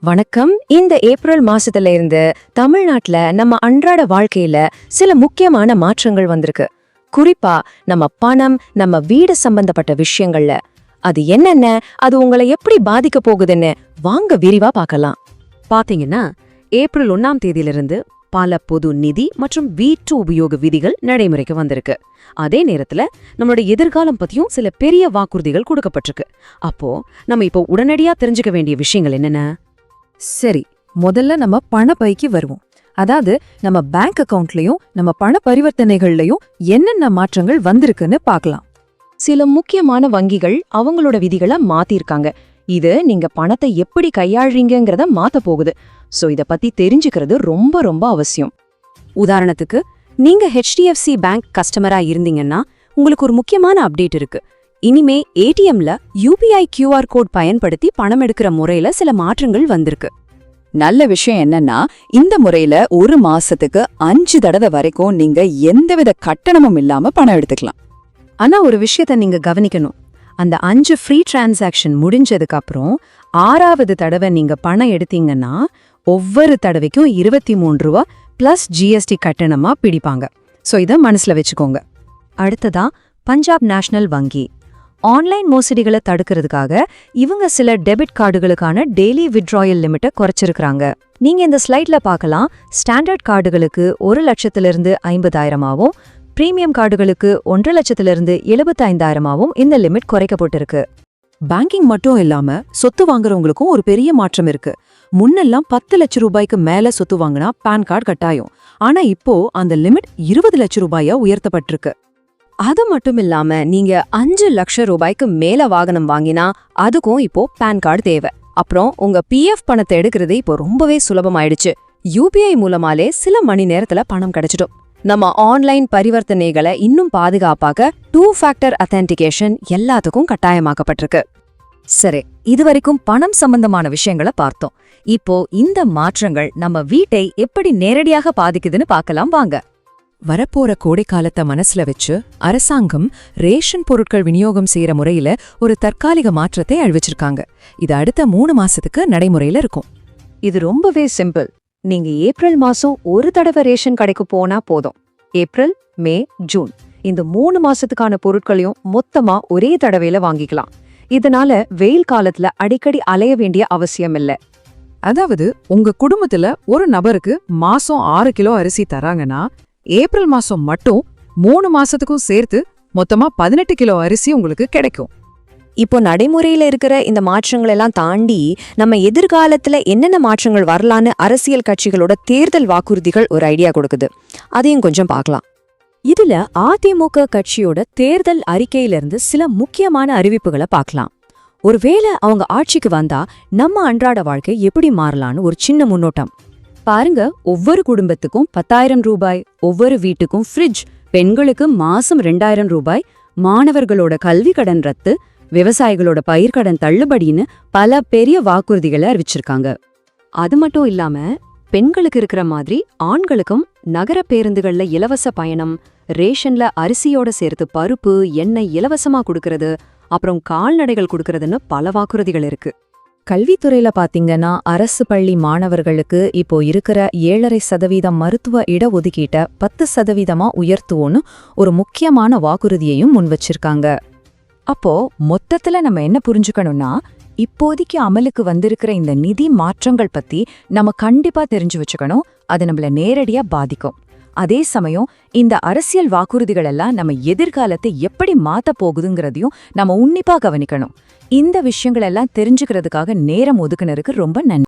வணக்கம். இந்த ஏப்ரல் மாசத்துல இருந்து தமிழ்நாட்டுல நம்ம அன்றாட வாழ்க்கையில சில முக்கியமான மாற்றங்கள் வந்திருக்கு. குறிப்பா நம்ம பணம், நம்ம வீடு சம்பந்தப்பட்ட விஷயங்கள்ல. அது என்னென்ன, அது உங்களை எப்படி பாதிக்க போகுதுன்னு வாங்க விரிவா பார்க்கலாம். பாத்தீங்கன்னா ஏப்ரல் 1ஆம் தேதியிலிருந்து பல பொது நிதி மற்றும் வீட்டு உபயோக விதிகள் நடைமுறைக்கு வந்திருக்கு. அதே நேரத்துல நம்மளோட எதிர்காலம் பத்தியும் சில பெரிய வாக்குறுதிகள் கொடுக்கப்பட்டிருக்கு. அப்போ நம்ம இப்போ உடனடியா தெரிஞ்சுக்க வேண்டிய விஷயங்கள் என்னென்ன? சரி, முதல்ல நம்ம பணப்பைக்கு வருவோம். அதாவது நம்ம பேங்க் அக்கவுண்ட்லயும் நம்ம பண பரிவர்த்தனைகள்லயும் என்னென்ன மாற்றங்கள் வந்திருக்குன்னு பார்க்கலாம். சில முக்கியமான வங்கிகள் அவங்களோட விதிகளை மாத்திருக்காங்க. இது நீங்க பணத்தை எப்படி கையாளுறீங்கங்கிறத மாத்த போகுது. சோ இத பத்தி தெரிஞ்சுக்கிறது ரொம்ப ரொம்ப அவசியம். உதாரணத்துக்கு, நீங்க HDFC பேங்க் கஸ்டமரா இருந்தீங்கன்னா உங்களுக்கு ஒரு முக்கியமான அப்டேட் இருக்கு. இனிமே ஏடிஎம்ல UPI QR கோட் பயன்படுத்தி பணம் எடுக்கிற முறையில சில மாற்றங்கள் வந்திருக்கு. நல்ல விஷயம் என்னன்னா, இந்த முறையில ஒரு மாசத்துக்கு 5 தடவை வரைக்கும் நீங்க எந்தவித கட்டணமும் இல்லாம பணம் எடுத்துக்கலாம். ஆனா ஒரு விஷயத்த நீங்க கவனிக்கணும். அந்த 5 ஃப்ரீ டிரான்சாக்ஷன் முடிஞ்சதுக்கு அப்புறம் 6வது தடவை நீங்க பணம் எடுத்தீங்கன்னா ஒவ்வொரு தடவைக்கும் 23 ரூபா பிளஸ் GST கட்டணமா பிடிப்பாங்க. சோ இத மனசுல வச்சுக்கோங்க. அடுத்ததா பஞ்சாப் நேஷனல் வங்கி ஆன்லைன் மோசடிகளை தடுக்கிறதுக்காக இவங்க சில டெபிட் கார்டுகளுக்கான டெய்லி வித்ட்ராயல் லிமிட்டை குறைச்சிருக்காங்க. நீங்க இந்த ஸ்லைட்ல பார்க்கலாம். ஸ்டாண்டர்ட் கார்டுகளுக்கு 1 லட்சத்திலிருந்து 50,000ஆவும், பிரீமியம் கார்டுகளுக்கு 1 லட்சத்திலிருந்து 75,000ஆவும் இந்த லிமிட் குறைக்கப்பட்டிருக்கு. பேங்கிங் மட்டும் இல்லாம சொத்து வாங்குறவங்களுக்கும் ஒரு பெரிய மாற்றம் இருக்கு. முன்னெல்லாம் 10 லட்சம் ரூபாய்க்கு மேல சொத்து வாங்கினா பான் கார்டு கட்டாயம். ஆனா இப்போ அந்த லிமிட் 20 லட்சம் ரூபாயா உயர்த்தப்பட்டிருக்கு. அது மட்டும் இல்லாம நீங்க 5 லட்சம் ரூபாய்க்கு மேல வாகனம் வாங்கினா அதுக்கும் இப்போ பான் கார்டு தேவை. அப்புறம் உங்க PF பணத்தை எடுக்கிறது இப்போ ரொம்பவே சுலபமாயிடுச்சு. UPI மூலமாலே சில மணி நேரத்துல பணம் கிடைச்சிடும். நம்ம ஆன்லைன் பரிவர்த்தனைகளை இன்னும் பாதுகாப்பாக 2 ஃபேக்டர் அத்தென்டிகேஷன் எல்லாத்துக்கும் கட்டாயமாக்கப்பட்டிருக்கு. சரி, இதுவரைக்கும் பணம் சம்பந்தமான விஷயங்களை பார்த்தோம். இப்போ இந்த மாற்றங்கள் நம்ம வீட்டை எப்படி நேரடியாக பாதிக்குதுன்னு பார்க்கலாம் வாங்க. வரப்போற கோடைக்காலத்தை மனசுல வச்சு அரசாங்கம் ரேஷன் பொருட்கள் விநியோகம் செய்யற முறையில ஒரு தற்காலிக மாற்றத்தை அறிவிச்சிருக்காங்க. இது அடுத்த 3 மாசத்துக்கு நடைமுறையில இருக்கும். இது ரொம்பவே சிம்பிள். நீங்க ஏப்ரல் மாசம் ஒரு தடவை ரேஷன் கடைக்கு போனா போதும். ஏப்ரல், மே, ஜூன் இந்த 3 மாசத்துக்கான பொருட்களையும் மொத்தமா ஒரே தடவையில வாங்கிக்கலாம். இதனால வெயில் காலத்துல அடிக்கடி அலைய வேண்டிய அவசியம் இல்ல. அதாவது உங்க குடும்பத்துல ஒரு நபருக்கு மாசம் 6 கிலோ அரிசி தராங்கன்னா ஏப்ரல் மாசம் மட்டும் 3 மாசத்துக்கும் சேர்த்து மொத்தமா 18 கிலோ அரிசி உங்களுக்கு கிடைக்கும். இப்போ நடைமுறையில இருக்கிற இந்த மாற்றங்கள் எல்லாம் தாண்டி நம்ம எதிர்காலத்துல என்னென்ன மாற்றங்கள் வரலான்னு அரசியல் கட்சிகளோட தேர்தல் வாக்குறுதிகள் ஒரு ஐடியா கொடுக்குது. அதையும் கொஞ்சம் பார்க்கலாம். இதுல அதிமுக கட்சியோட தேர்தல் அறிக்கையிலிருந்து சில முக்கியமான அறிவிப்புகளை பார்க்கலாம். ஒருவேளை அவங்க ஆட்சிக்கு வந்தா நம்ம அன்றாட வாழ்க்கை எப்படி மாறலான்னு ஒரு சின்ன முன்னோட்டம் பாருங்க. ஒவ்வொரு குடும்பத்துக்கும் 10,000 ரூபாய், ஒவ்வொரு வீட்டுக்கும் ஃப்ரிட்ஜ், பெண்களுக்கு மாசம் 2,000 ரூபாய், மாணவர்களோட கல்வி கடன் ரத்து, விவசாயிகளோட பயிர்க்கடன் தள்ளுபடின்னு பல பெரிய வாக்குறுதிகளை அறிவிச்சிருக்காங்க. அது மட்டும் இல்லாம பெண்களுக்கு இருக்கிற மாதிரி ஆண்களுக்கும் நகர பேருந்துகள்ல இலவச பயணம், ரேஷன்ல அரிசியோட சேர்த்து பருப்பு, எண்ணெய் இலவசமா கொடுக்கறது, அப்புறம் கால்நடைகள் கொடுக்கறதுன்னு பல வாக்குறுதிகள் இருக்கு. கல்வித்துறையில பாத்தீங்கன்னா அரசு பள்ளி மாணவர்களுக்கு இப்போ இருக்கிற 7.5% மருத்துவ இடஒதுக்கீட்டை 10% உயர்த்துவோன்னு ஒரு முக்கியமான வாக்குறுதியையும் முன் வச்சிருக்காங்க. அப்போ மொத்தத்துல நம்ம என்ன புரிஞ்சுக்கணும்னா, இப்போதைக்கு அமலுக்கு வந்திருக்கிற இந்த நிதி மாற்றங்கள் பத்தி நம்ம கண்டிப்பா தெரிஞ்சு வச்சுக்கணும். அது நம்மள நேரடியா பாதிக்கும். அதே சமயம் இந்த அரசியல் வாக்குறுதிகள் எல்லாம் நம்ம எதிர்காலத்தை எப்படி மாத்த போகுதுங்கிறதையும் நம்ம உன்னிப்பா கவனிக்கணும். இந்த விஷயங்கள் எல்லாம் தெரிஞ்சுக்கிறதுக்காக நேரம் ஒதுக்குனருக்கு ரொம்ப நன்றி.